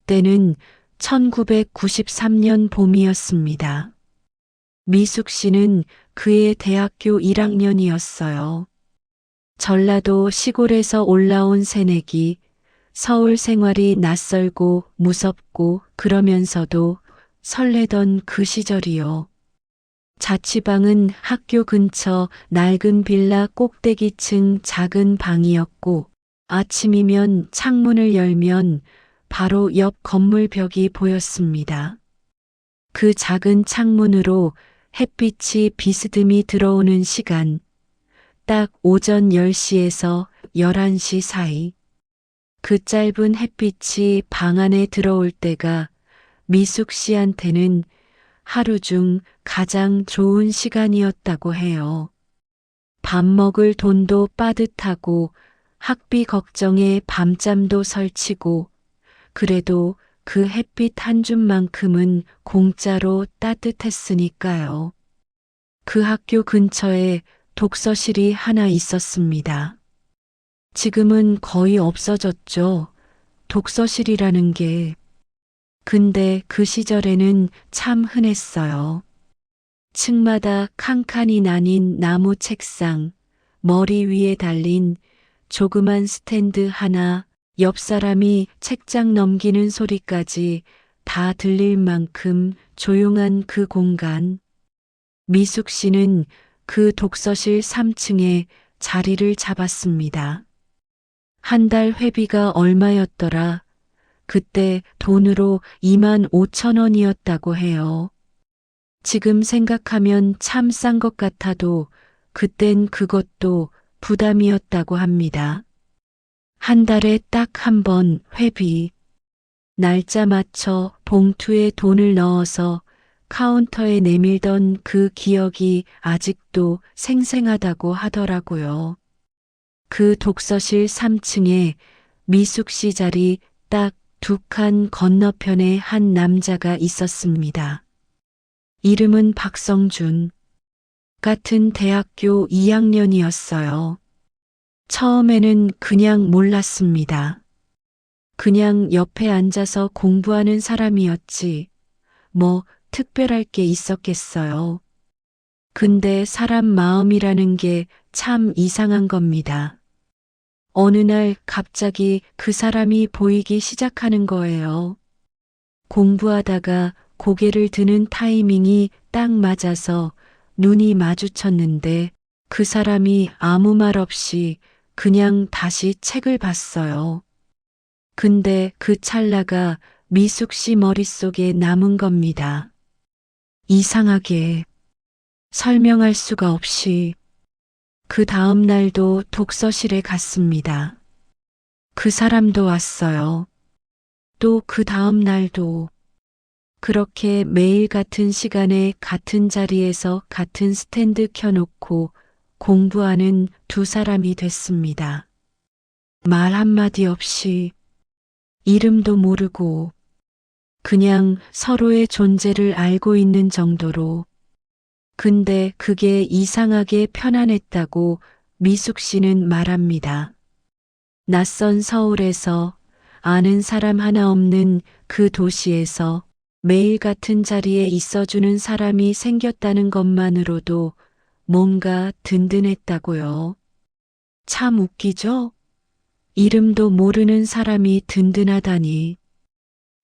때는 1993년 봄이었습니다. 미숙 씨는 그의 대학교 1학년이었어요. 전라도 시골에서 올라온 새내기, 서울 생활이 낯설고 무섭고 그러면서도 설레던 그 시절이요. 자취방은 학교 근처 낡은 빌라 꼭대기층 작은 방이었고 아침이면 창문을 열면 바로 옆 건물 벽이 보였습니다. 그 작은 창문으로 햇빛이 비스듬히 들어오는 시간, 딱 오전 10시에서 11시 사이. 그 짧은 햇빛이 방 안에 들어올 때가 미숙 씨한테는 하루 중 가장 좋은 시간이었다고 해요. 밥 먹을 돈도 빠듯하고 학비 걱정에 밤잠도 설치고 그래도 그 햇빛 한 줌만큼은 공짜로 따뜻했으니까요. 그 학교 근처에 독서실이 하나 있었습니다. 지금은 거의 없어졌죠. 독서실이라는 게. 근데 그 시절에는 참 흔했어요. 층마다 칸칸이 나뉜 나무 책상, 머리 위에 달린 조그만 스탠드 하나, 옆 사람이 책장 넘기는 소리까지 다 들릴 만큼 조용한 그 공간. 미숙 씨는 그 독서실 3층에 자리를 잡았습니다. 한 달 회비가 얼마였더라? 그때 돈으로 25,000원이었다고 해요. 지금 생각하면 참 싼 것 같아도 그땐 그것도 부담이었다고 합니다. 한 달에 딱 한 번 회비. 날짜 맞춰 봉투에 돈을 넣어서 카운터에 내밀던 그 기억이 아직도 생생하다고 하더라고요. 그 독서실 3층에 미숙 씨 자리 딱 2칸 건너편에 한 남자가 있었습니다. 이름은 박성준. 같은 대학교 2학년이었어요. 처음에는 그냥 몰랐습니다. 그냥 옆에 앉아서 공부하는 사람이었지. 뭐 특별할 게 있었겠어요. 근데 사람 마음이라는 게 참 이상한 겁니다. 어느 날 갑자기 그 사람이 보이기 시작하는 거예요. 공부하다가 고개를 드는 타이밍이 딱 맞아서 눈이 마주쳤는데 그 사람이 아무 말 없이 그냥 다시 책을 봤어요. 근데 그 찰나가 미숙 씨 머릿속에 남은 겁니다. 이상하게 설명할 수가 없이 그 다음 날도 독서실에 갔습니다. 그 사람도 왔어요. 또 그 다음 날도 그렇게 매일 같은 시간에 같은 자리에서 같은 스탠드 켜놓고 공부하는 두 사람이 됐습니다. 말 한마디 없이 이름도 모르고 그냥 서로의 존재를 알고 있는 정도로. 근데 그게 이상하게 편안했다고 미숙 씨는 말합니다. 낯선 서울에서 아는 사람 하나 없는 그 도시에서 매일 같은 자리에 있어주는 사람이 생겼다는 것만으로도 뭔가 든든했다고요. 참 웃기죠? 이름도 모르는 사람이 든든하다니.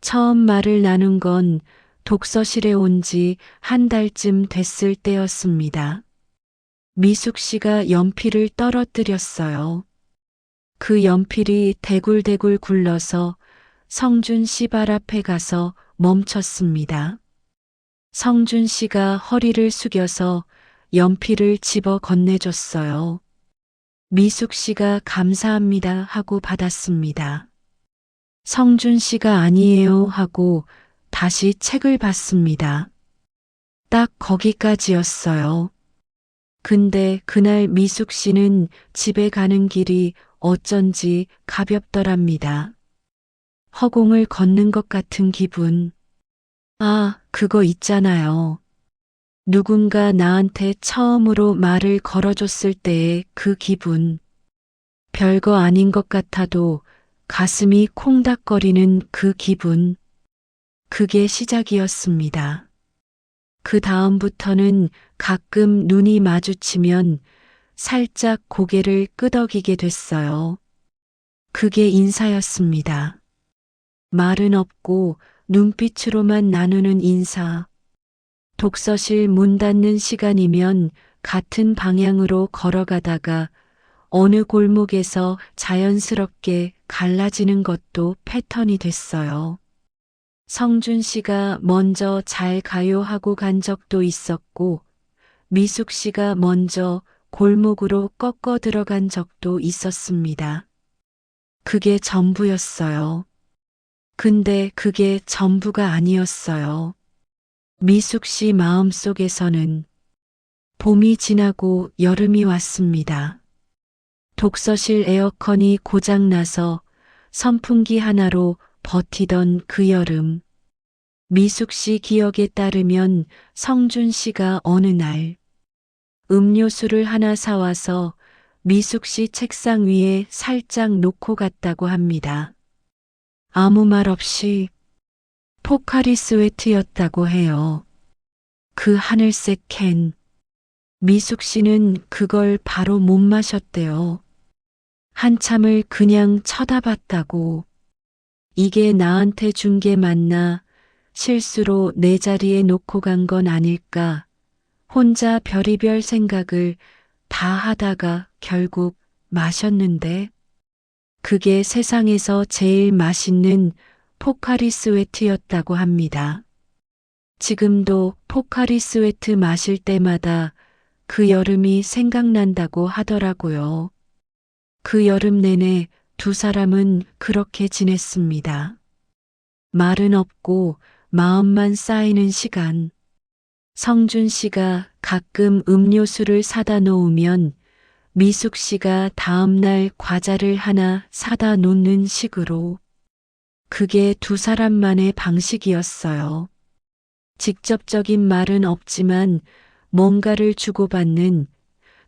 처음 말을 나눈 건 독서실에 온 지 한 달쯤 됐을 때였습니다. 미숙 씨가 연필을 떨어뜨렸어요. 그 연필이 대굴대굴 굴러서 성준 씨 발 앞에 가서 멈췄습니다. 성준 씨가 허리를 숙여서 연필을 집어 건네줬어요. 미숙 씨가 감사합니다 하고 받았습니다. 성준 씨가 아니에요 하고 다시 책을 봤습니다. 딱 거기까지였어요. 근데 그날 미숙 씨는 집에 가는 길이 어쩐지 가볍더랍니다. 허공을 걷는 것 같은 기분. 아, 그거 있잖아요. 누군가 나한테 처음으로 말을 걸어줬을 때의 그 기분. 별거 아닌 것 같아도 가슴이 콩닥거리는 그 기분. 그게 시작이었습니다. 그 다음부터는 가끔 눈이 마주치면 살짝 고개를 끄덕이게 됐어요. 그게 인사였습니다. 말은 없고 눈빛으로만 나누는 인사. 독서실 문 닫는 시간이면 같은 방향으로 걸어가다가 어느 골목에서 자연스럽게 갈라지는 것도 패턴이 됐어요. 성준 씨가 먼저 잘 가요 하고 간 적도 있었고, 미숙 씨가 먼저 골목으로 꺾어 들어간 적도 있었습니다. 그게 전부였어요. 근데 그게 전부가 아니었어요. 미숙 씨 마음속에서는 봄이 지나고 여름이 왔습니다. 독서실 에어컨이 고장나서 선풍기 하나로 버티던 그 여름. 미숙 씨 기억에 따르면 성준 씨가 어느 날 음료수를 하나 사와서 미숙 씨 책상 위에 살짝 놓고 갔다고 합니다. 아무 말 없이. 포카리 스웨트였다고 해요. 그 하늘색 캔. 미숙 씨는 그걸 바로 못 마셨대요. 한참을 그냥 쳐다봤다고. 이게 나한테 준 게 맞나? 실수로 내 자리에 놓고 간 건 아닐까? 혼자 별의별 생각을 다 하다가 결국 마셨는데, 그게 세상에서 제일 맛있는 포카리 스웨트였다고 합니다. 지금도 포카리 스웨트 마실 때마다 그 여름이 생각난다고 하더라고요. 그 여름 내내 두 사람은 그렇게 지냈습니다. 말은 없고 마음만 쌓이는 시간. 성준 씨가 가끔 음료수를 사다 놓으면 미숙 씨가 다음날 과자를 하나 사다 놓는 식으로. 그게 두 사람만의 방식이었어요. 직접적인 말은 없지만 뭔가를 주고받는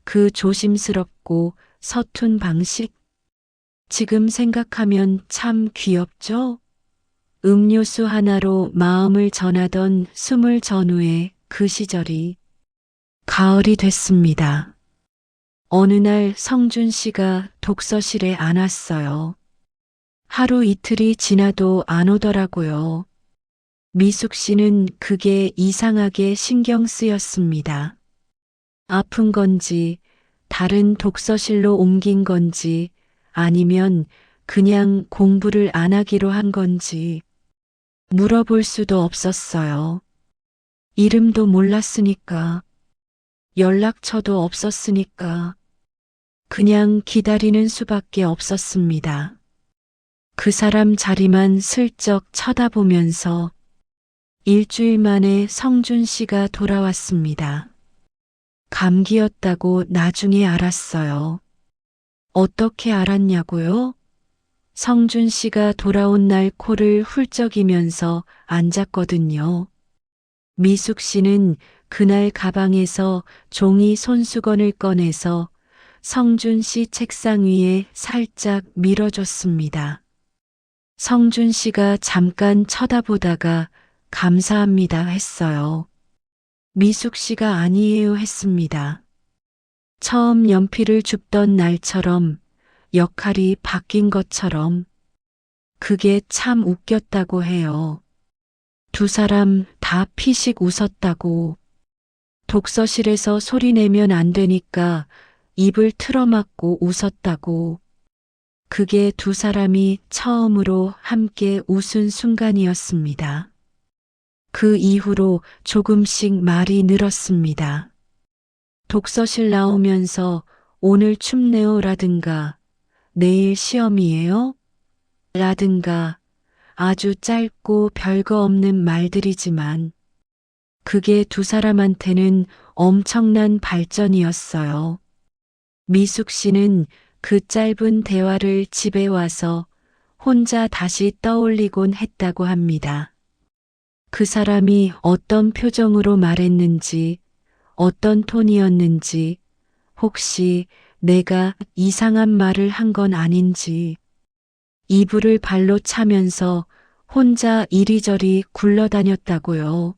그 조심스럽고 서툰 방식. 지금 생각하면 참 귀엽죠? 음료수 하나로 마음을 전하던 스물 전후의 그 시절이 가을이 됐습니다. 어느 날 성준 씨가 독서실에 안 왔어요. 하루 이틀이 지나도 안 오더라고요. 미숙 씨는 그게 이상하게 신경 쓰였습니다. 아픈 건지, 다른 독서실로 옮긴 건지, 아니면 그냥 공부를 안 하기로 한 건지 물어볼 수도 없었어요. 이름도 몰랐으니까, 연락처도 없었으니까, 그냥 기다리는 수밖에 없었습니다. 그 사람 자리만 슬쩍 쳐다보면서 일주일 만에 성준 씨가 돌아왔습니다. 감기였다고 나중에 알았어요. 어떻게 알았냐고요? 성준 씨가 돌아온 날 코를 훌쩍이면서 앉았거든요. 미숙 씨는 그날 가방에서 종이 손수건을 꺼내서 성준 씨 책상 위에 살짝 밀어줬습니다. 성준 씨가 잠깐 쳐다보다가 감사합니다 했어요. 미숙 씨가 아니에요 했습니다. 처음 연필을 줍던 날처럼, 역할이 바뀐 것처럼. 그게 참 웃겼다고 해요. 두 사람 다 피식 웃었다고. 독서실에서 소리 내면 안 되니까 입을 틀어막고 웃었다고. 그게 두 사람이 처음으로 함께 웃은 순간이었습니다. 그 이후로 조금씩 말이 늘었습니다. 독서실 나오면서 오늘 춥네요 라든가 내일 시험이에요? 라든가 아주 짧고 별거 없는 말들이지만 그게 두 사람한테는 엄청난 발전이었어요. 미숙 씨는 그 짧은 대화를 집에 와서 혼자 다시 떠올리곤 했다고 합니다. 그 사람이 어떤 표정으로 말했는지, 어떤 톤이었는지, 혹시 내가 이상한 말을 한 건 아닌지, 이불을 발로 차면서 혼자 이리저리 굴러다녔다고요.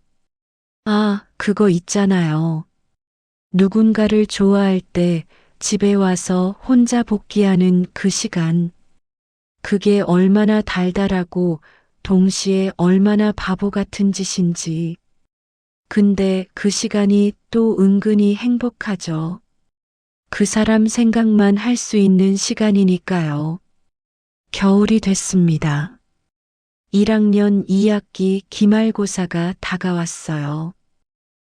아, 그거 있잖아요. 누군가를 좋아할 때 집에 와서 혼자 복귀하는 그 시간. 그게 얼마나 달달하고 동시에 얼마나 바보 같은 짓인지. 근데 그 시간이 또 은근히 행복하죠. 그 사람 생각만 할 수 있는 시간이니까요. 겨울이 됐습니다. 1학년 2학기 기말고사가 다가왔어요.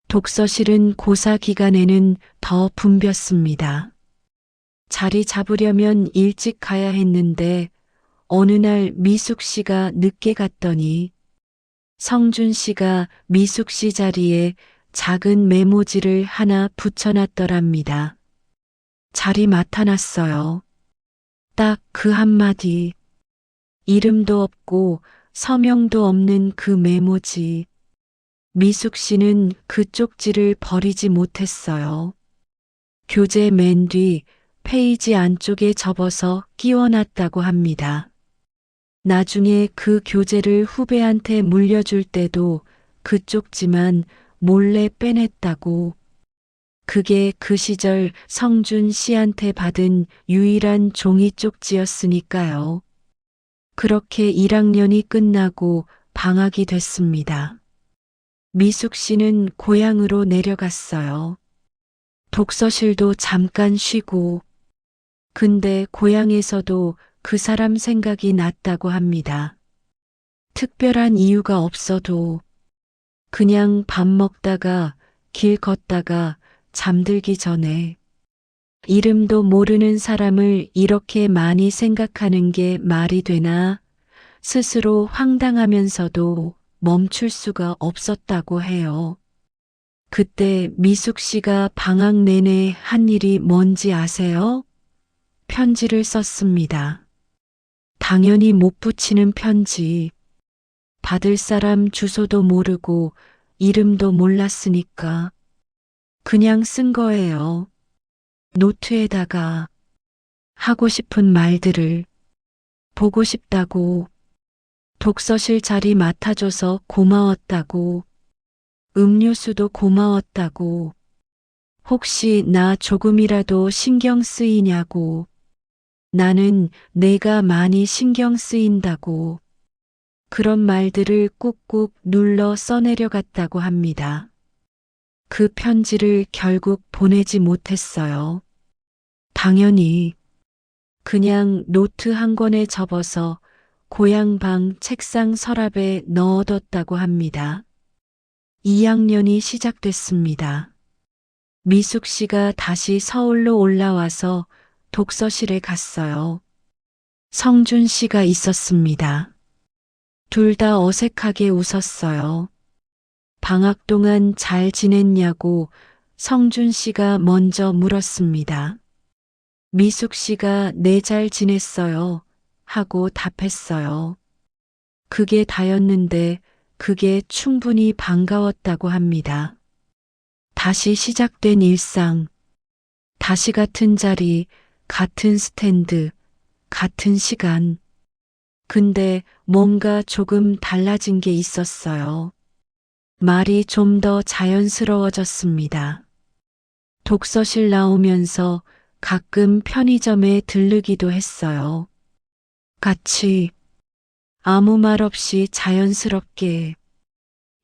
독서실은 고사 기간에는 더 붐볐습니다. 자리 잡으려면 일찍 가야 했는데 어느 날 미숙 씨가 늦게 갔더니 성준 씨가 미숙 씨 자리에 작은 메모지를 하나 붙여놨더랍니다. 자리 맡아놨어요. 딱 그 한마디. 이름도 없고 서명도 없는 그 메모지. 미숙 씨는 그 쪽지를 버리지 못했어요. 교재 맨 뒤 페이지 안쪽에 접어서 끼워놨다고 합니다. 나중에 그 교재를 후배한테 물려줄 때도 그 쪽지만 몰래 빼냈다고. 그게 그 시절 성준 씨한테 받은 유일한 종이 쪽지였으니까요. 그렇게 1학년이 끝나고 방학이 됐습니다. 미숙 씨는 고향으로 내려갔어요. 독서실도 잠깐 쉬고. 근데 고향에서도 그 사람 생각이 났다고 합니다. 특별한 이유가 없어도 그냥 밥 먹다가 길 걷다가 잠들기 전에 이름도 모르는 사람을 이렇게 많이 생각하는 게 말이 되나 스스로 황당하면서도 멈출 수가 없었다고 해요. 그때 미숙 씨가 방학 내내 한 일이 뭔지 아세요? 편지를 썼습니다. 당연히 못 붙이는 편지. 받을 사람 주소도 모르고 이름도 몰랐으니까 그냥 쓴 거예요. 노트에다가 하고 싶은 말들을 보고 싶다고, 독서실 자리 맡아줘서 고마웠다고, 음료수도 고마웠다고, 혹시 나 조금이라도 신경 쓰이냐고, 나는 내가 많이 신경 쓰인다고, 그런 말들을 꾹꾹 눌러 써내려갔다고 합니다. 그 편지를 결국 보내지 못했어요. 당연히 그냥 노트 한 권에 접어서 고향 방 책상 서랍에 넣어뒀다고 합니다. 2학년이 시작됐습니다. 미숙 씨가 다시 서울로 올라와서 독서실에 갔어요. 성준 씨가 있었습니다. 둘 다 어색하게 웃었어요. 방학 동안 잘 지냈냐고 성준 씨가 먼저 물었습니다. 미숙 씨가 네, 잘 지냈어요 하고 답했어요. 그게 다였는데 그게 충분히 반가웠다고 합니다. 다시 시작된 일상, 다시 같은 자리, 같은 스탠드, 같은 시간. 근데 뭔가 조금 달라진 게 있었어요. 말이 좀 더 자연스러워졌습니다. 독서실 나오면서 가끔 편의점에 들르기도 했어요. 같이 아무 말 없이 자연스럽게.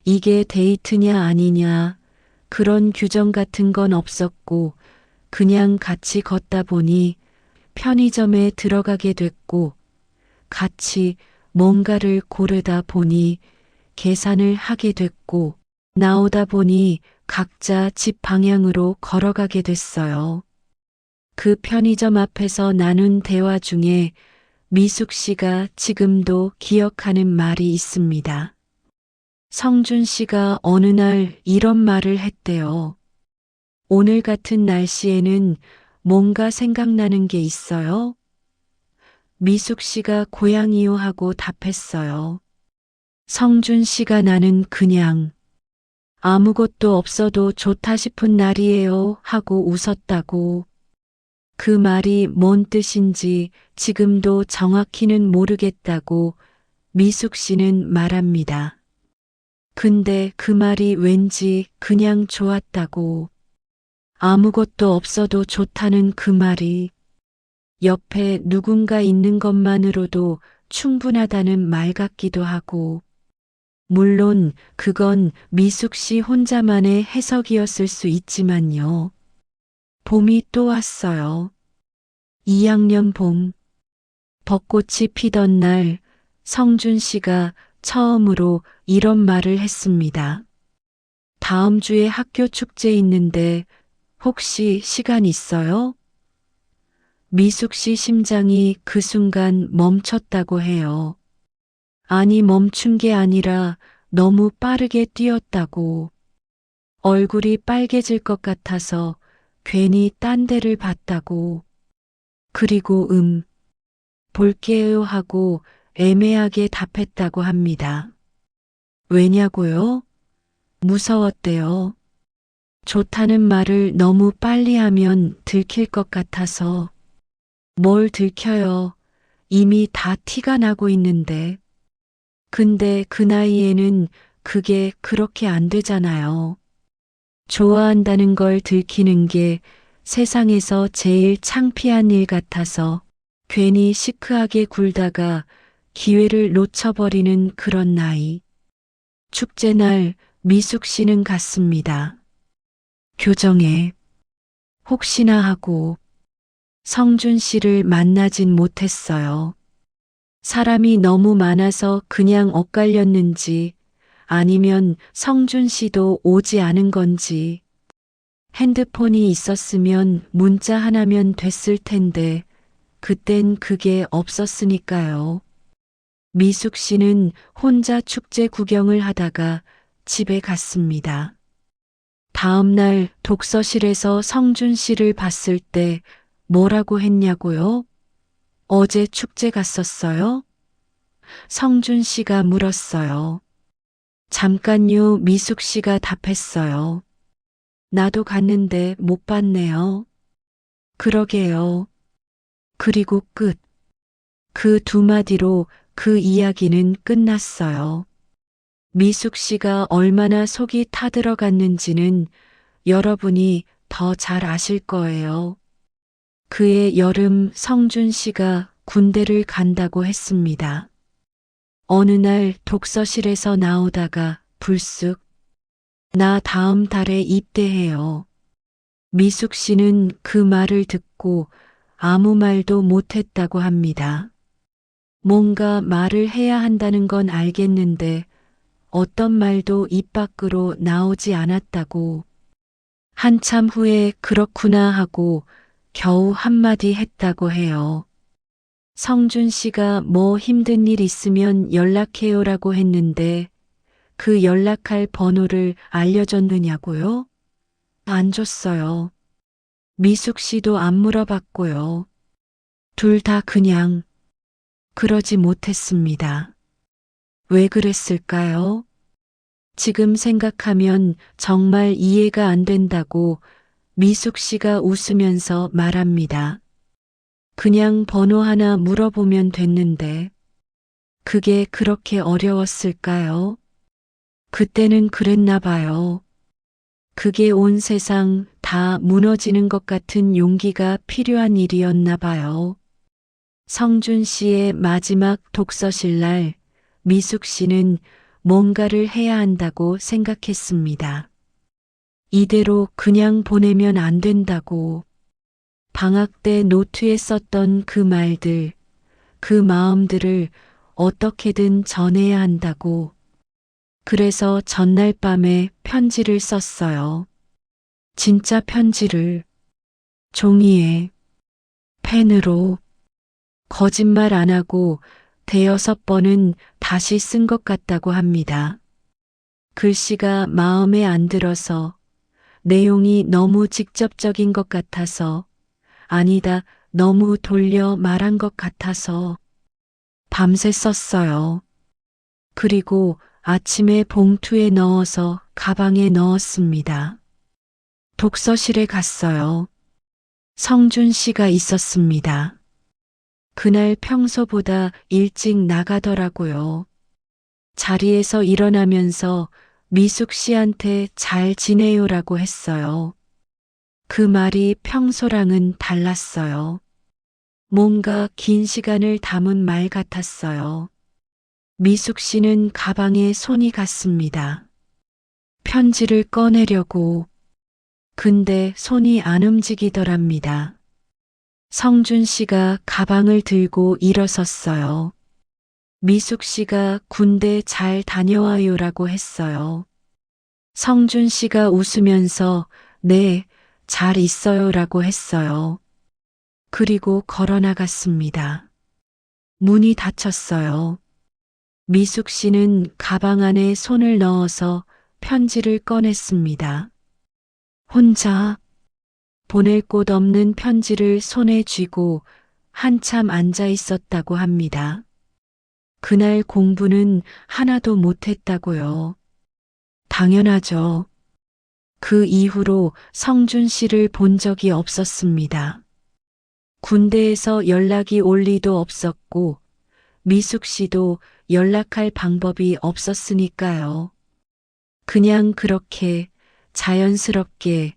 이게 데이트냐 아니냐 그런 규정 같은 건 없었고 그냥 같이 걷다 보니 편의점에 들어가게 됐고 같이 뭔가를 고르다 보니 계산을 하게 됐고 나오다 보니 각자 집 방향으로 걸어가게 됐어요. 그 편의점 앞에서 나눈 대화 중에 미숙 씨가 지금도 기억하는 말이 있습니다. 성준 씨가 어느 날 이런 말을 했대요. 오늘 같은 날씨에는 뭔가 생각나는 게 있어요? 미숙 씨가 고양이요 하고 답했어요. 성준 씨가 나는 그냥 아무것도 없어도 좋다 싶은 날이에요 하고 웃었다고. 그 말이 뭔 뜻인지 지금도 정확히는 모르겠다고 미숙 씨는 말합니다. 근데 그 말이 왠지 그냥 좋았다고, 아무것도 없어도 좋다는 그 말이 옆에 누군가 있는 것만으로도 충분하다는 말 같기도 하고, 물론 그건 미숙 씨 혼자만의 해석이었을 수 있지만요. 봄이 또 왔어요. 2학년 봄, 벚꽃이 피던 날 성준 씨가 처음으로 이런 말을 했습니다. 다음 주에 학교 축제 있는데 혹시 시간 있어요? 미숙 씨 심장이 그 순간 멈췄다고 해요. 아니, 멈춘 게 아니라 너무 빠르게 뛰었다고. 얼굴이 빨개질 것 같아서 괜히 딴 데를 봤다고. 그리고 볼게요 하고 애매하게 답했다고 합니다. 왜냐고요? 무서웠대요. 좋다는 말을 너무 빨리 하면 들킬 것 같아서. 뭘 들켜요? 이미 다 티가 나고 있는데. 근데 그 나이에는 그게 그렇게 안 되잖아요. 좋아한다는 걸 들키는 게 세상에서 제일 창피한 일 같아서 괜히 시크하게 굴다가 기회를 놓쳐버리는 그런 나이. 축제날 미숙 씨는 갔습니다. 교정에 혹시나 하고 성준 씨를 만나진 못했어요. 사람이 너무 많아서 그냥 엇갈렸는지 아니면 성준 씨도 오지 않은 건지. 핸드폰이 있었으면 문자 하나면 됐을 텐데 그땐 그게 없었으니까요. 미숙 씨는 혼자 축제 구경을 하다가 집에 갔습니다. 다음 날 독서실에서 성준 씨를 봤을 때 뭐라고 했냐고요? 어제 축제 갔었어요? 성준 씨가 물었어요. 잠깐요, 미숙 씨가 답했어요. 나도 갔는데 못 봤네요. 그러게요. 그리고 끝. 그 두 마디로 그 이야기는 끝났어요. 미숙 씨가 얼마나 속이 타들어갔는지는 여러분이 더 잘 아실 거예요. 그해 여름 성준 씨가 군대를 간다고 했습니다. 어느 날 독서실에서 나오다가 불쑥 나 다음 달에 입대해요. 미숙 씨는 그 말을 듣고 아무 말도 못했다고 합니다. 뭔가 말을 해야 한다는 건 알겠는데 어떤 말도 입 밖으로 나오지 않았다고. 한참 후에 그렇구나 하고 겨우 한마디 했다고 해요. 성준 씨가 뭐 힘든 일 있으면 연락해요라고 했는데 그 연락할 번호를 알려줬느냐고요? 안 줬어요. 미숙 씨도 안 물어봤고요. 둘 다 그냥 그러지 못했습니다. 왜 그랬을까요? 지금 생각하면 정말 이해가 안 된다고 미숙 씨가 웃으면서 말합니다. 그냥 번호 하나 물어보면 됐는데 그게 그렇게 어려웠을까요? 그때는 그랬나 봐요. 그게 온 세상 다 무너지는 것 같은 용기가 필요한 일이었나 봐요. 성준 씨의 마지막 독서실 날 미숙 씨는 뭔가를 해야 한다고 생각했습니다. 이대로 그냥 보내면 안 된다고. 방학 때 노트에 썼던 그 말들, 그 마음들을 어떻게든 전해야 한다고. 그래서 전날 밤에 편지를 썼어요. 진짜 편지를 종이에 펜으로 거짓말 안 하고 대여섯 번은 다시 쓴 것 같다고 합니다. 글씨가 마음에 안 들어서 내용이 너무 직접적인 것 같아서 아니다, 너무 돌려 말한 것 같아서 밤새 썼어요. 그리고 아침에 봉투에 넣어서 가방에 넣었습니다. 독서실에 갔어요. 성준 씨가 있었습니다. 그날 평소보다 일찍 나가더라고요. 자리에서 일어나면서 미숙 씨한테 잘 지내요라고 했어요. 그 말이 평소랑은 달랐어요. 뭔가 긴 시간을 담은 말 같았어요. 미숙 씨는 가방에 손이 갔습니다. 편지를 꺼내려고. 근데 손이 안 움직이더랍니다. 성준 씨가 가방을 들고 일어섰어요. 미숙 씨가 군대 잘 다녀와요라고 했어요. 성준 씨가 웃으면서 네, 잘 있어요라고 했어요. 그리고 걸어 나갔습니다. 문이 닫혔어요. 미숙 씨는 가방 안에 손을 넣어서 편지를 꺼냈습니다. 혼자 보낼 곳 없는 편지를 손에 쥐고 한참 앉아 있었다고 합니다. 그날 공부는 하나도 못했다고요. 당연하죠. 그 이후로 성준 씨를 본 적이 없었습니다. 군대에서 연락이 올 리도 없었고 미숙 씨도 연락할 방법이 없었으니까요. 그냥 그렇게 자연스럽게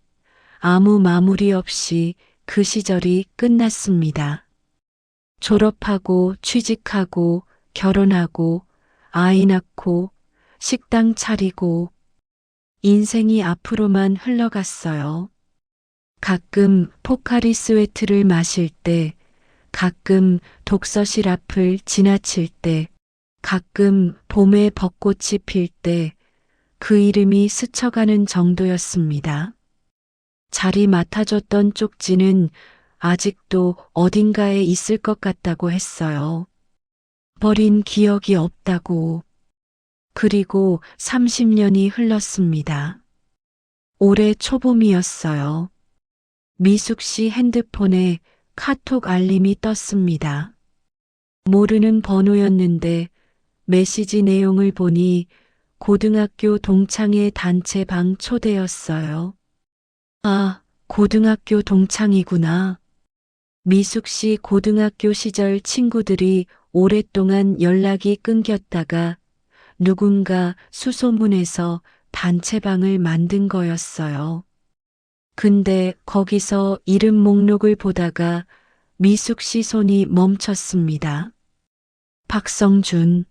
아무 마무리 없이 그 시절이 끝났습니다. 졸업하고 취직하고 결혼하고 아이 낳고 식당 차리고 인생이 앞으로만 흘러갔어요. 가끔 포카리 스웨트를 마실 때, 가끔 독서실 앞을 지나칠 때, 가끔 봄에 벚꽃이 필 때 그 이름이 스쳐가는 정도였습니다. 자리 맡아줬던 쪽지는 아직도 어딘가에 있을 것 같다고 했어요. 버린 기억이 없다고. 그리고 30년이 흘렀습니다. 올해 초봄이었어요. 미숙 씨 핸드폰에 카톡 알림이 떴습니다. 모르는 번호였는데 메시지 내용을 보니 고등학교 동창회 단체방 초대였어요. 아, 고등학교 동창이구나. 미숙 씨 고등학교 시절 친구들이 오랫동안 연락이 끊겼다가 누군가 수소문해서 단체방을 만든 거였어요. 근데 거기서 이름 목록을 보다가 미숙 씨 손이 멈췄습니다. 박성준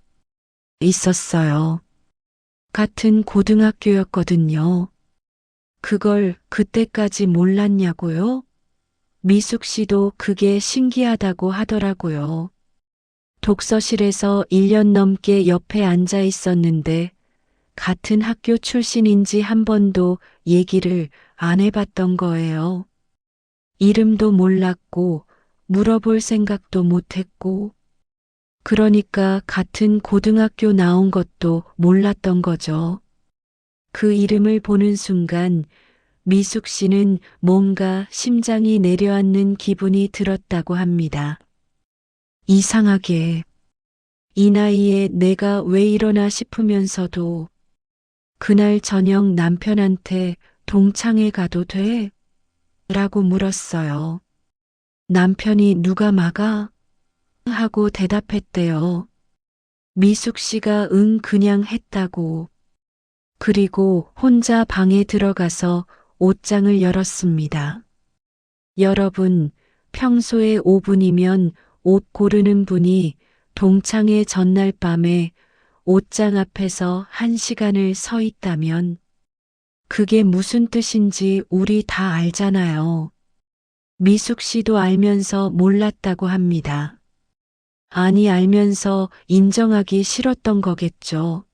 있었어요. 같은 고등학교였거든요. 그걸 그때까지 몰랐냐고요? 미숙 씨도 그게 신기하다고 하더라고요. 독서실에서 1년 넘게 옆에 앉아 있었는데 같은 학교 출신인지 한 번도 얘기를 안 해봤던 거예요. 이름도 몰랐고 물어볼 생각도 못했고 그러니까 같은 고등학교 나온 것도 몰랐던 거죠. 그 이름을 보는 순간 미숙 씨는 뭔가 심장이 내려앉는 기분이 들었다고 합니다. 이상하게 이 나이에 내가 왜 이러나 싶으면서도 그날 저녁 남편한테 동창회 가도 돼? 라고 물었어요. 남편이 누가 막아? 하고 대답했대요. 미숙 씨가 응 그냥 했다고. 그리고 혼자 방에 들어가서 옷장을 열었습니다. 여러분, 평소에 5분이면 옷 고르는 분이 동창회 전날 밤에 옷장 앞에서 1시간을 서 있다면 그게 무슨 뜻인지 우리 다 알잖아요. 미숙 씨도 알면서 몰랐다고 합니다. 아니 알면서 인정하기 싫었던 거겠죠.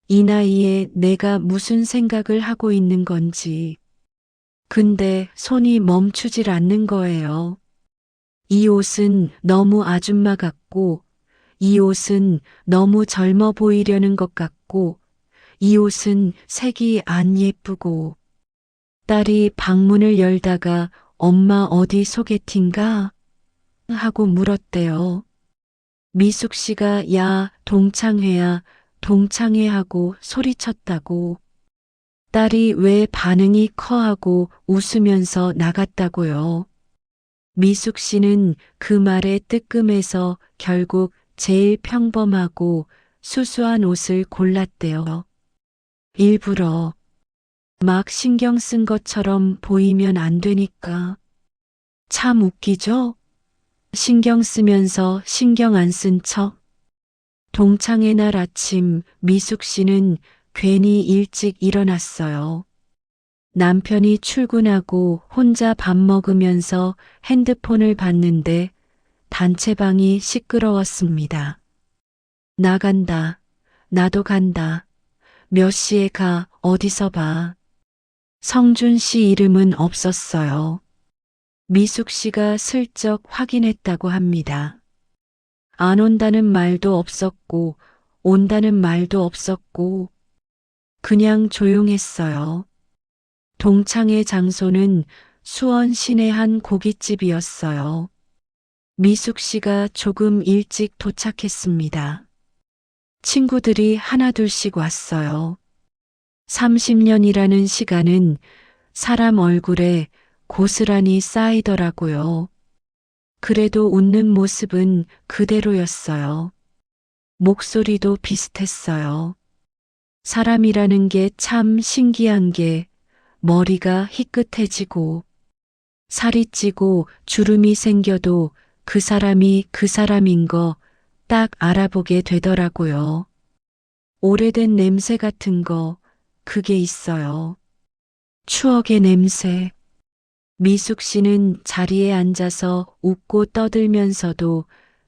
이 나이에 내가 무슨 생각을 하고 있는 건지. 근데 손이 멈추질 않는 거예요. 이 옷은 너무 아줌마 같고, 이 옷은 너무 젊어 보이려는 것 같고, 이 옷은 색이 안 예쁘고. 딸이 방문을 열다가 엄마 어디 소개팅가? 하고 물었대요. 미숙 씨가 야, 동창회야, 동창회 하고 소리쳤다고. 딸이 왜 반응이 커 하고 웃으면서 나갔다고요. 미숙 씨는 그 말에 뜨끔해서 결국 제일 평범하고 수수한 옷을 골랐대요. 일부러 막 신경 쓴 것처럼 보이면 안 되니까. 참 웃기죠? 신경 쓰면서 신경 안 쓴 척. 동창의 날 아침 미숙 씨는 괜히 일찍 일어났어요. 남편이 출근하고 혼자 밥 먹으면서 핸드폰을 봤는데 단체방이 시끄러웠습니다. 나간다. 나도 간다. 몇 시에 가? 어디서 봐? 성준 씨 이름은 없었어요. 미숙 씨가 슬쩍 확인했다고 합니다. 안 온다는 말도 없었고, 온다는 말도 없었고, 그냥 조용했어요. 동창의 장소는 수원 시내 한 고깃집이었어요. 미숙 씨가 조금 일찍 도착했습니다. 친구들이 하나둘씩 왔어요. 30년이라는 시간은 사람 얼굴에 고스란히 쌓이더라고요. 그래도 웃는 모습은 그대로였어요. 목소리도 비슷했어요. 사람이라는 게 참 신기한 게 머리가 희끗해지고 살이 찌고 주름이 생겨도 그 사람이 그 사람인 거 딱 알아보게 되더라고요. 오래된 냄새 같은 거, 그게 있어요. 추억의 냄새. 미숙 씨는 자리에 앉아서 웃고 떠들면서도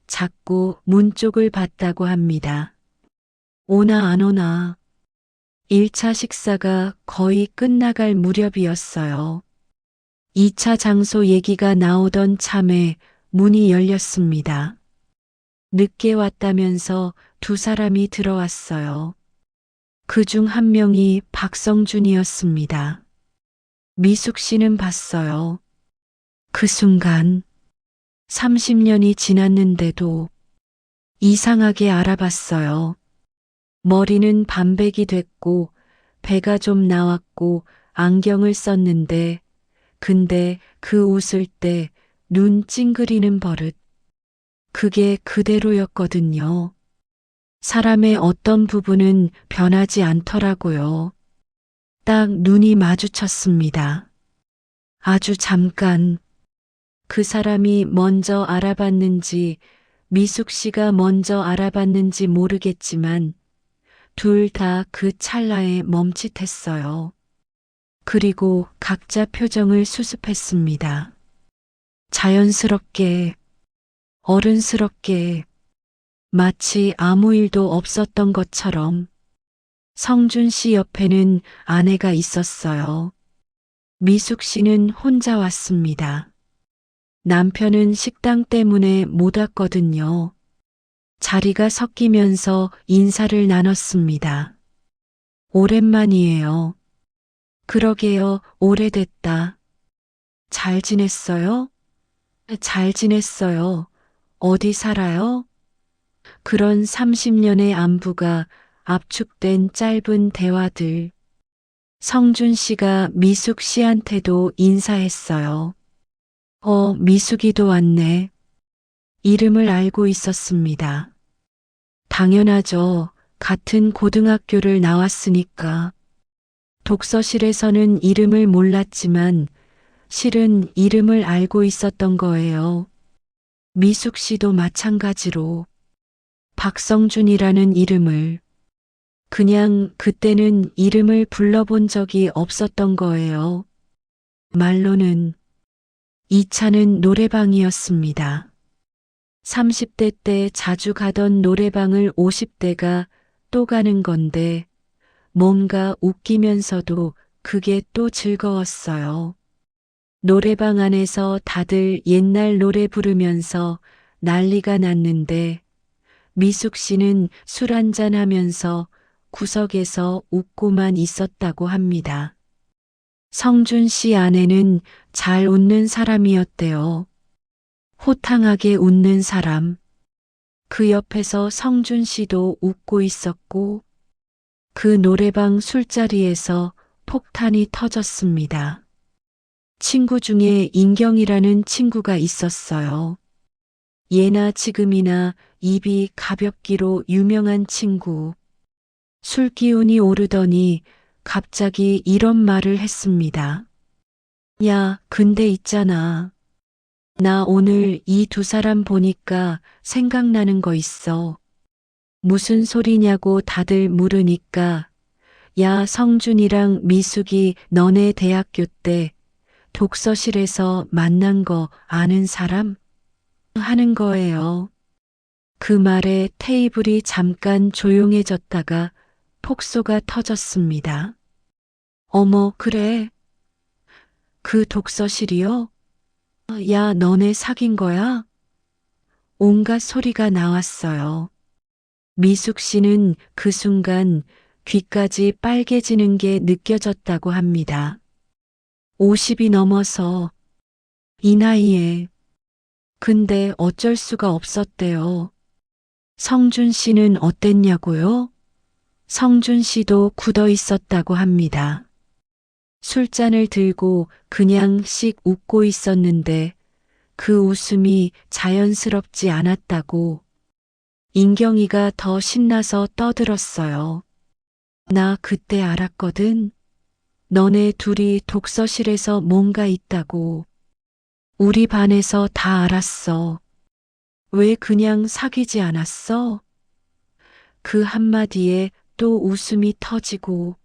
자꾸 문 쪽을 봤다고 합니다. 오나 안 오나. 1차 식사가 거의 끝나갈 무렵이었어요. 2차 장소 얘기가 나오던 참에 문이 열렸습니다. 늦게 왔다면서 두 사람이 들어왔어요. 그중 한 명이 박성준이었습니다. 미숙 씨는 봤어요. 그 순간 30년이 지났는데도 이상하게 알아봤어요. 머리는 반백이 됐고 배가 좀 나왔고 안경을 썼는데 근데 그 웃을 때 눈 찡그리는 버릇. 그게 그대로였거든요. 사람의 어떤 부분은 변하지 않더라고요. 딱 눈이 마주쳤습니다. 아주 잠깐. 그 사람이 먼저 알아봤는지 미숙 씨가 먼저 알아봤는지 모르겠지만 둘 다 그 찰나에 멈칫했어요. 그리고 각자 표정을 수습했습니다. 자연스럽게, 어른스럽게, 마치 아무 일도 없었던 것처럼. 성준 씨 옆에는 아내가 있었어요. 미숙 씨는 혼자 왔습니다. 남편은 식당 때문에 못 왔거든요. 자리가 섞이면서 인사를 나눴습니다. 오랜만이에요. 그러게요, 오래됐다. 잘 지냈어요? 잘 지냈어요. 어디 살아요? 그런 30년의 안부가 압축된 짧은 대화들. 성준 씨가 미숙 씨한테도 인사했어요. 미숙이도 왔네. 이름을 알고 있었습니다. 당연하죠. 같은 고등학교를 나왔으니까. 독서실에서는 이름을 몰랐지만 실은 이름을 알고 있었던 거예요. 미숙 씨도 마찬가지로 박성준이라는 이름을 그냥 그때는 이름을 불러본 적이 없었던 거예요. 말로는 2차는 노래방이었습니다. 30대 때 자주 가던 노래방을 50대가 또 가는 건데 뭔가 웃기면서도 그게 또 즐거웠어요. 노래방 안에서 다들 옛날 노래 부르면서 난리가 났는데 미숙 씨는 술 한잔 하면서 구석에서 웃고만 있었다고 합니다. 성준 씨 아내는 잘 웃는 사람이었대요. 호탕하게 웃는 사람. 그 옆에서 성준 씨도 웃고 있었고 그 노래방 술자리에서 폭탄이 터졌습니다. 친구 중에 인경이라는 친구가 있었어요. 예나 지금이나 입이 가볍기로 유명한 친구. 술 기운이 오르더니 갑자기 이런 말을 했습니다. 야, 근데 있잖아. 나 오늘 이 두 사람 보니까 생각나는 거 있어. 무슨 소리냐고 다들 물으니까, 야, 성준이랑 미숙이 너네 대학교 때 독서실에서 만난 거 아는 사람? 하는 거예요. 그 말에 테이블이 잠깐 조용해졌다가 폭소가 터졌습니다. 어머, 그래. 그 독서실이요? 야, 너네 사귄 거야? 온갖 소리가 나왔어요. 미숙 씨는 그 순간 귀까지 빨개지는 게 느껴졌다고 합니다. 50이 넘어서 이 나이에. 근데 어쩔 수가 없었대요. 성준 씨는 어땠냐고요? 성준 씨도 굳어 있었다고 합니다. 술잔을 들고 그냥 씩 웃고 있었는데 그 웃음이 자연스럽지 않았다고 인경이가 더 신나서 떠들었어요. 나 그때 알았거든. 너네 둘이 독서실에서 뭔가 있다고. 우리 반에서 다 알았어. 왜 그냥 사귀지 않았어? 그 한마디에 또 웃음이 터지고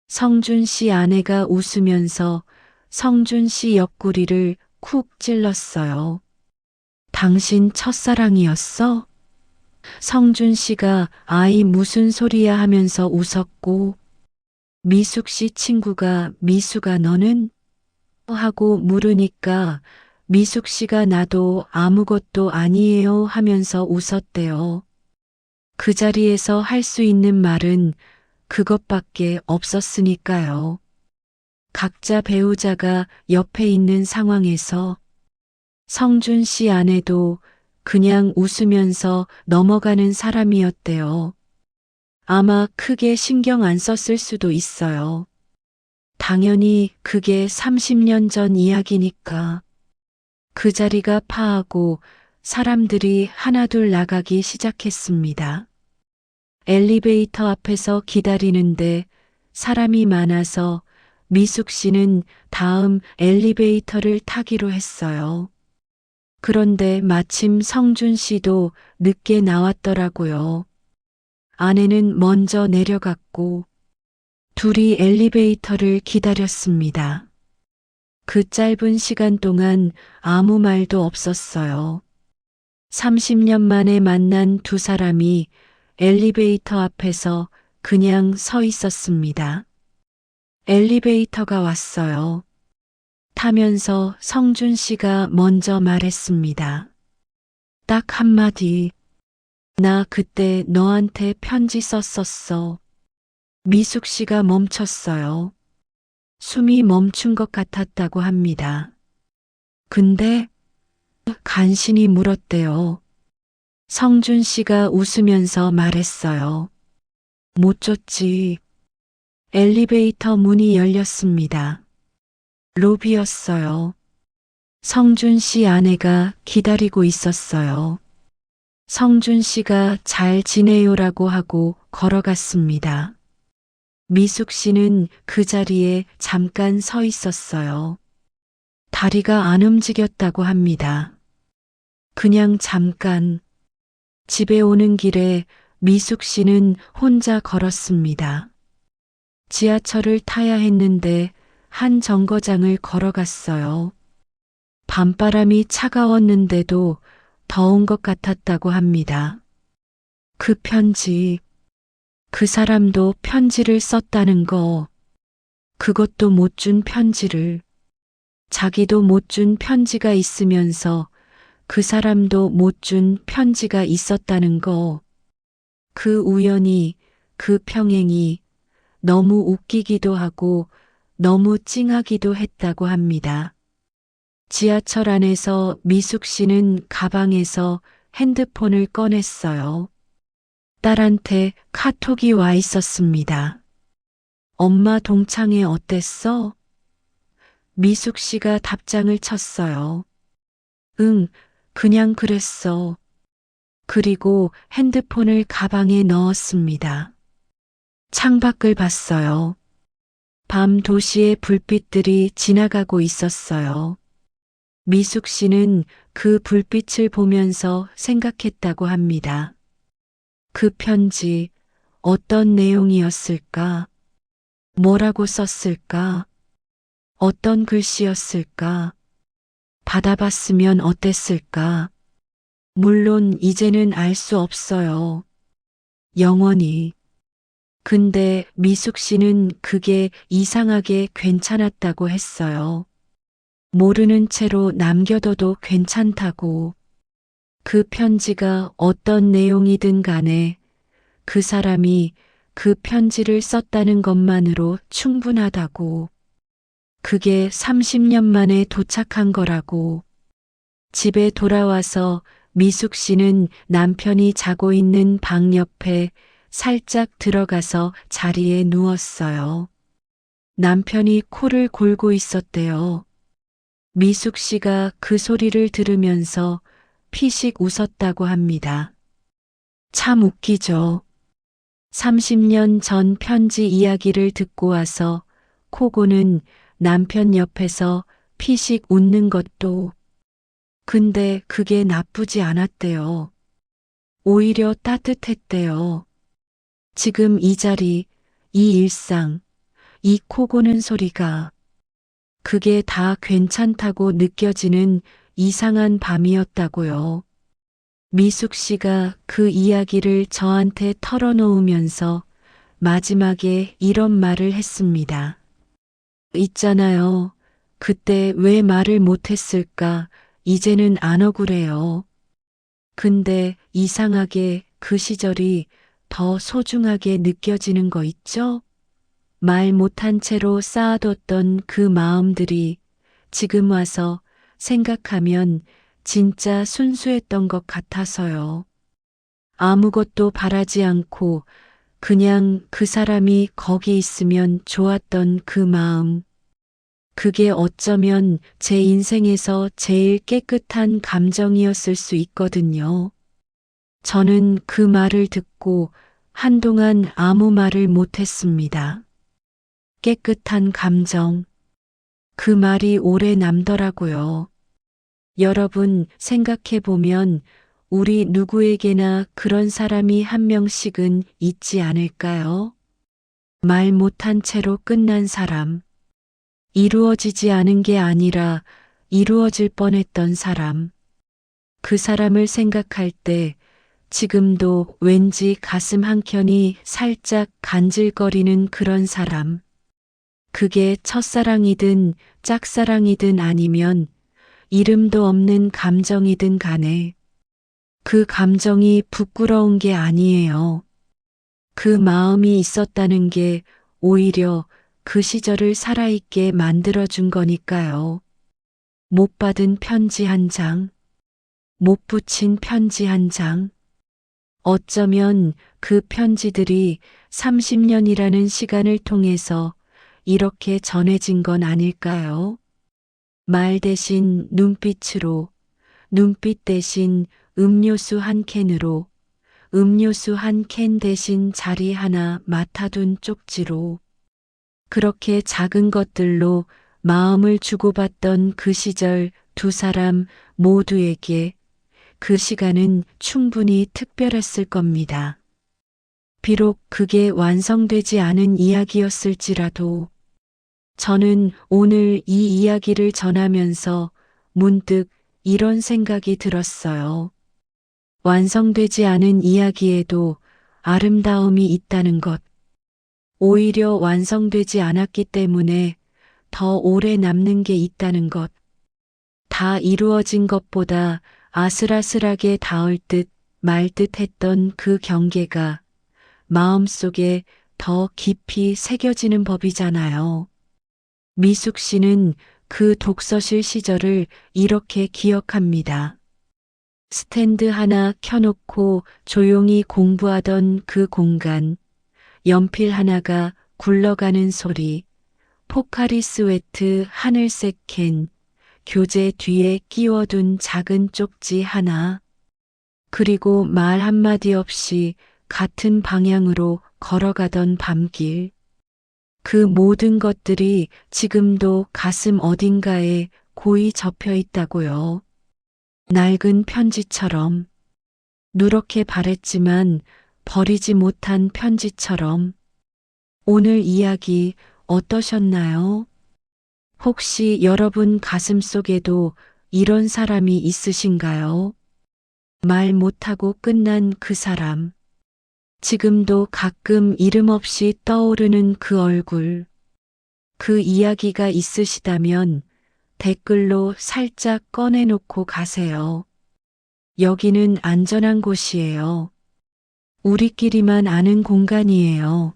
성준 씨 아내가 웃으면서 성준 씨 옆구리를 쿡 찔렀어요. 당신 첫사랑이었어? 성준 씨가 아이 무슨 소리야 하면서 웃었고 미숙 씨 친구가 미숙아 너는? 하고 물으니까 미숙 씨가 나도 아무것도 아니에요 하면서 웃었대요. 그 자리에서 할 수 있는 말은 그것밖에 없었으니까요. 각자 배우자가 옆에 있는 상황에서 성준 씨 아내도 그냥 웃으면서 넘어가는 사람이었대요. 아마 크게 신경 안 썼을 수도 있어요. 당연히 그게 30년 전 이야기니까. 그 자리가 파하고 사람들이 하나둘 나가기 시작했습니다. 엘리베이터 앞에서 기다리는데 사람이 많아서 미숙 씨는 다음 엘리베이터를 타기로 했어요. 그런데 마침 성준 씨도 늦게 나왔더라고요. 아내는 먼저 내려갔고 둘이 엘리베이터를 기다렸습니다. 그 짧은 시간 동안 아무 말도 없었어요. 30년 만에 만난 두 사람이 엘리베이터 앞에서 그냥 서 있었습니다. 엘리베이터가 왔어요. 타면서 성준 씨가 먼저 말했습니다. 딱 한마디. 나 그때 너한테 편지 썼었어. 미숙 씨가 멈췄어요. 숨이 멈춘 것 같았다고 합니다. 근데 간신히 물었대요. 성준 씨가 웃으면서 말했어요. 못 줬지. 엘리베이터 문이 열렸습니다. 로비였어요. 성준 씨 아내가 기다리고 있었어요. 성준 씨가 잘 지내요라고 하고 걸어갔습니다. 미숙 씨는 그 자리에 잠깐 서 있었어요. 다리가 안 움직였다고 합니다. 그냥 잠깐. 집에 오는 길에 미숙 씨는 혼자 걸었습니다. 지하철을 타야 했는데 한 정거장을 걸어갔어요. 밤바람이 차가웠는데도 더운 것 같았다고 합니다. 그 편지, 그 사람도 편지를 썼다는 거, 그것도 못 준 편지를, 자기도 못 준 편지가 있으면서 그 사람도 못 준 편지가 있었다는 거, 그 우연이, 그 평행이 너무 웃기기도 하고 너무 찡하기도 했다고 합니다. 지하철 안에서 미숙 씨는 가방에서 핸드폰을 꺼냈어요. 딸한테 카톡이 와 있었습니다. 엄마 동창회 어땠어? 미숙 씨가 답장을 쳤어요. 응, 그냥 그랬어. 그리고 핸드폰을 가방에 넣었습니다. 창밖을 봤어요. 밤 도시의 불빛들이 지나가고 있었어요. 미숙 씨는 그 불빛을 보면서 생각했다고 합니다. 그 편지, 어떤 내용이었을까? 뭐라고 썼을까? 어떤 글씨였을까? 받아봤으면 어땠을까? 물론 이제는 알 수 없어요. 영원히. 근데 미숙 씨는 그게 이상하게 괜찮았다고 했어요. 모르는 채로 남겨둬도 괜찮다고. 그 편지가 어떤 내용이든 간에 그 사람이 그 편지를 썼다는 것만으로 충분하다고. 그게 30년 만에 도착한 거라고. 집에 돌아와서 미숙 씨는 남편이 자고 있는 방 옆에 살짝 들어가서 자리에 누웠어요. 남편이 코를 골고 있었대요. 미숙 씨가 그 소리를 들으면서 피식 웃었다고 합니다. 참 웃기죠. 30년 전 편지 이야기를 듣고 와서 코고는 남편 옆에서 피식 웃는 것도. 근데 그게 나쁘지 않았대요. 오히려 따뜻했대요. 지금 이 자리, 이 일상, 이 코고는 소리가 그게 다 괜찮다고 느껴지는 이상한 밤이었다고요. 미숙 씨가 그 이야기를 저한테 털어놓으면서 마지막에 이런 말을 했습니다. 있잖아요. 그때 왜 말을 못했을까? 이제는 안 억울해요. 근데 이상하게 그 시절이 더 소중하게 느껴지는 거 있죠? 말 못한 채로 쌓아뒀던 그 마음들이 지금 와서 생각하면 진짜 순수했던 것 같아서요. 아무것도 바라지 않고 그냥 그 사람이 거기 있으면 좋았던 그 마음. 그게 어쩌면 제 인생에서 제일 깨끗한 감정이었을 수 있거든요. 저는 그 말을 듣고 한동안 아무 말을 못했습니다. 깨끗한 감정. 그 말이 오래 남더라고요. 여러분 생각해 보면 우리 누구에게나 그런 사람이 한 명씩은 있지 않을까요? 말 못한 채로 끝난 사람. 이루어지지 않은 게 아니라 이루어질 뻔했던 사람. 그 사람을 생각할 때 지금도 왠지 가슴 한켠이 살짝 간질거리는 그런 사람. 그게 첫사랑이든 짝사랑이든 아니면 이름도 없는 감정이든 간에 그 감정이 부끄러운 게 아니에요. 그 마음이 있었다는 게 오히려 그 시절을 살아있게 만들어준 거니까요. 못 받은 편지 한 장, 못 붙인 편지 한 장. 어쩌면 그 편지들이 30년이라는 시간을 통해서 이렇게 전해진 건 아닐까요? 말 대신 눈빛으로, 눈빛 대신 음료수 한 캔으로, 음료수 한 캔 대신 자리 하나 맡아둔 쪽지로, 그렇게 작은 것들로 마음을 주고받던 그 시절 두 사람 모두에게 그 시간은 충분히 특별했을 겁니다. 비록 그게 완성되지 않은 이야기였을지라도 저는 오늘 이 이야기를 전하면서 문득 이런 생각이 들었어요. 완성되지 않은 이야기에도 아름다움이 있다는 것. 오히려 완성되지 않았기 때문에 더 오래 남는 게 있다는 것. 다 이루어진 것보다 아슬아슬하게 닿을 듯 말 듯 했던 그 경계가 마음속에 더 깊이 새겨지는 법이잖아요. 미숙 씨는 그 독서실 시절을 이렇게 기억합니다. 스탠드 하나 켜놓고 조용히 공부하던 그 공간, 연필 하나가 굴러가는 소리, 포카리 스웨트 하늘색 캔, 교재 뒤에 끼워둔 작은 쪽지 하나, 그리고 말 한마디 없이 같은 방향으로 걸어가던 밤길. 그 모든 것들이 지금도 가슴 어딘가에 고이 접혀 있다고요. 낡은 편지처럼, 누렇게 바랬지만 버리지 못한 편지처럼. 오늘 이야기 어떠셨나요? 혹시 여러분 가슴 속에도 이런 사람이 있으신가요? 말 못하고 끝난 그 사람. 지금도 가끔 이름 없이 떠오르는 그 얼굴. 그 이야기가 있으시다면 댓글로 살짝 꺼내놓고 가세요. 여기는 안전한 곳이에요. 우리끼리만 아는 공간이에요.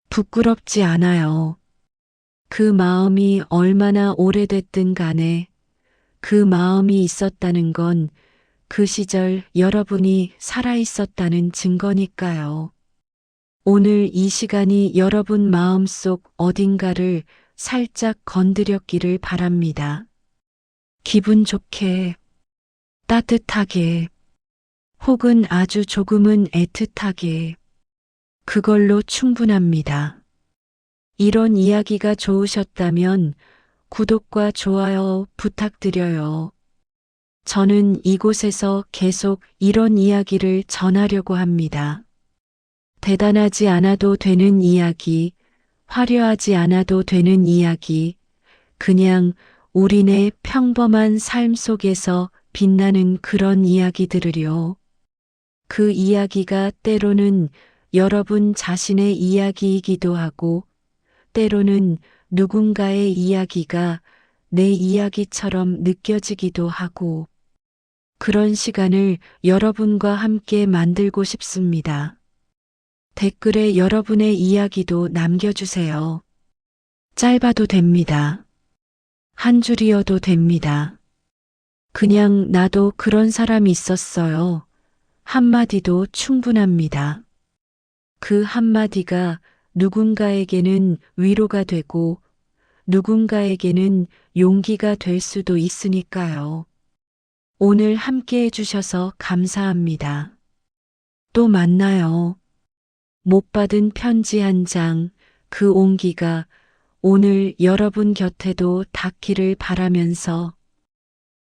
부끄럽지 않아요. 그 마음이 얼마나 오래됐든 간에 그 마음이 있었다는 건 그 시절 여러분이 살아 있었다는 증거니까요. 오늘 이 시간이 여러분 마음속 어딘가를 살짝 건드렸기를 바랍니다. 기분 좋게, 따뜻하게, 혹은 아주 조금은 애틋하게, 그걸로 충분합니다. 이런 이야기가 좋으셨다면 구독과 좋아요 부탁드려요. 저는 이곳에서 계속 이런 이야기를 전하려고 합니다. 대단하지 않아도 되는 이야기, 화려하지 않아도 되는 이야기, 그냥 우리네 평범한 삶 속에서 빛나는 그런 이야기들을요. 그 이야기가 때로는 여러분 자신의 이야기이기도 하고, 때로는 누군가의 이야기가 내 이야기처럼 느껴지기도 하고, 그런 시간을 여러분과 함께 만들고 싶습니다. 댓글에 여러분의 이야기도 남겨주세요. 짧아도 됩니다. 한 줄이어도 됩니다. 그냥 나도 그런 사람이 있었어요. 한마디도 충분합니다. 그 한마디가 누군가에게는 위로가 되고 누군가에게는 용기가 될 수도 있으니까요. 오늘 함께 해주셔서 감사합니다. 또 만나요. 못 받은 편지 한 장, 그 온기가 오늘 여러분 곁에도 닿기를 바라면서